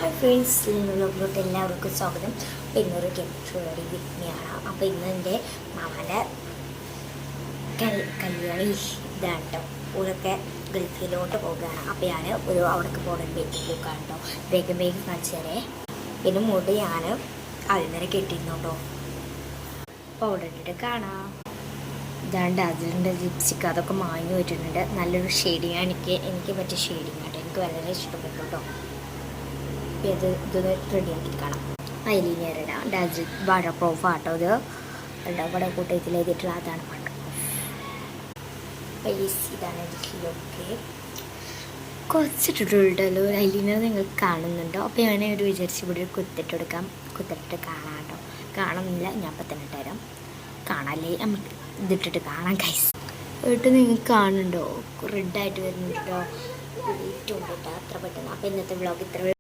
Hi friends, വ്ലോഗിലോട്ട് എല്ലാവർക്കും സ്വാഗതം. അപ്പോൾ ഇന്നൊരു കെമിസ്ട്രി വിജ്ഞാണ്. അപ്പോൾ ഇന്ന് എൻ്റെ മാമൻ്റെ കല്യാണി ഇതാണ് കേട്ടോ. ഓരൊക്കെ ഗൾഫിലോട്ട് പോകുകയാണ്. അപ്പോൾ ഞാൻ അവിടേക്ക് പോകുന്ന ബേക്കിംഗ് ലുക്കാണ് കേട്ടോ. വേഗം കാണിച്ചു തരേ. പിന്നെ മുടി ഞാൻ അതിനേരെ കെട്ടിയിരുന്നു കേട്ടോ. അപ്പോൾ അവിടെ ഇട്ടിട്ട് കാണാം. ഇതാണ്ട് അതിൻ്റെ ലിപ്സ്റ്റിക്ക് അതൊക്കെ മാഞ്ഞു പോയിട്ടുണ്ട്. നല്ലൊരു ഷെയ്ഡിങ് എനിക്ക് പറ്റിയ ഷെയ്ഡിങ് ആട്ടോ. എനിക്ക് വളരെ ഇഷ്ടപ്പെട്ടു കേട്ടോ. ഇത് റെഡിയാക്കി കാണാം. ഐലൈനർ ഇടാം. ഡാസിൽ വാട്ടർ പ്രൂഫ് ആട്ടോ. ഇത് ഇവിടെ കൂട്ടത്തിൽ എഴുതിയിട്ടുള്ള അതാണ് വാട്ടർ പ്രൂഫ്. ഇതാണ് ഇതിലൊക്കെ കുറച്ചിട്ടിട്ടുണ്ടല്ലോ. ഒരു ഐലൈനർ നിങ്ങൾക്ക് കാണുന്നുണ്ടോ? അപ്പോൾ ഞാൻ ഒരു വിചാരിച്ച് ഇവിടെ കുത്തിട്ട് കാണാം കേട്ടോ. കാണുന്നില്ല, ഞാൻ അപ്പം തന്നെ ഇട്ടുതരാം. കാണാല്ലേ, നമുക്ക് ഇതിട്ടിട്ട് കാണാം ഗൈസ്. എന്നിട്ട് നിങ്ങൾക്ക് കാണുന്നുണ്ടോ? റെഡായിട്ട് വരുന്നുണ്ടോ? ഏറ്റവും കേട്ടോ അത്ര പെട്ടെന്ന്. അപ്പോൾ ഇന്നത്തെ വ്ളോഗ് ഇത്ര